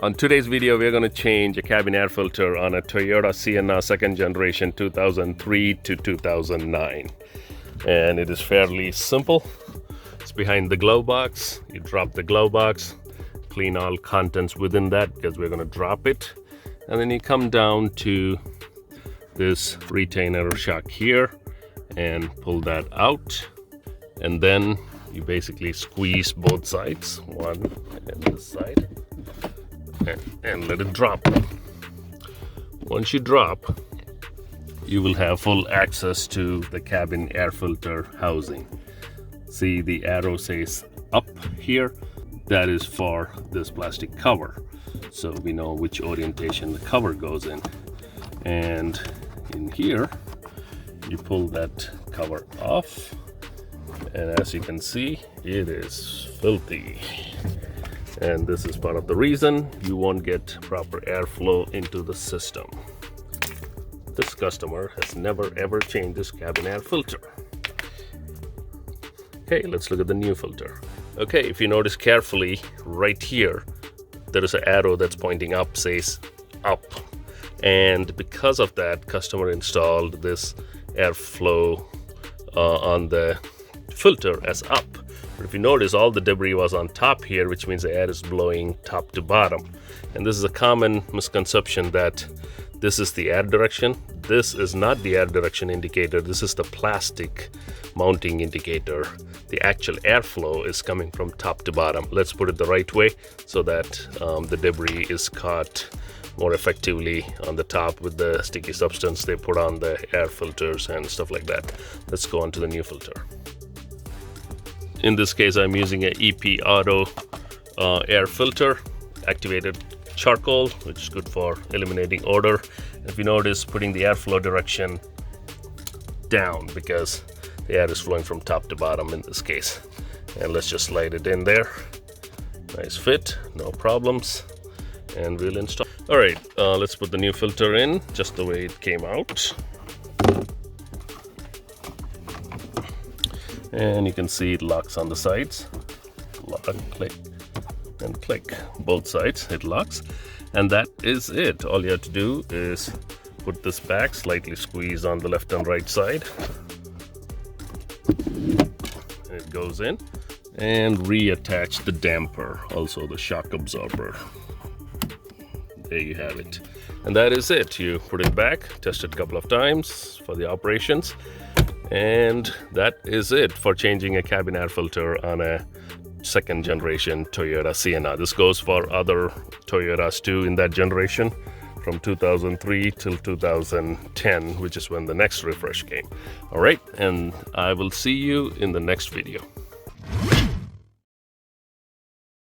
On today's video, we're going to change a cabin air filter on a Toyota Sienna second generation 2003 to 2009. And it is fairly simple. It's behind the glove box. You drop the glove box, clean all contents within that because we're going to drop it. And then you come down to this retainer shock here and pull that out. And then you basically squeeze both sides, one and this side. And let it drop. Once you drop, you will have full access to the cabin air filter housing. See, the arrow says up here. That is for this plastic cover, so we know which orientation the cover goes in. And in here, you pull that cover off, and as you can see, it is filthy. And this is part of the reason you won't get proper airflow into the system. This customer has never ever changed this cabin air filter. Okay, let's look at the new filter. Okay, if you notice carefully, right here, there is an arrow that's pointing up, says up. And because of that, customer installed this airflow on the filter as up. But if you notice, all the debris was on top here, which means the air is blowing top to bottom. And this is a common misconception that this is the air direction. This is not the air direction indicator. This is the plastic mounting indicator. The actual airflow is coming from top to bottom. Let's put it the right way so that the debris is caught more effectively on the top with the sticky substance they put on the air filters and stuff like that. Let's go on to the new filter. In this case, I'm using an EP Auto air filter, activated charcoal, which is good for eliminating odor. If you notice, putting the airflow direction down because the air is flowing from top to bottom in this case. And let's just slide it in there. Nice fit, no problems. And we'll install. All right, let's put the new filter in just the way it came out. And you can see it locks on the sides. Lock, click, and click. Both sides, it locks. And that is it. All you have to do is put this back, slightly squeeze on the left and right side. It goes in. And reattach the damper, also the shock absorber. There you have it. And that is it. You put it back, test it a couple of times for the operations. And that is it for changing a cabin air filter on a second generation Toyota Sienna. This goes for other Toyotas too in that generation from 2003 till 2010, which is when the next refresh came. All right, and I will see you in the next video.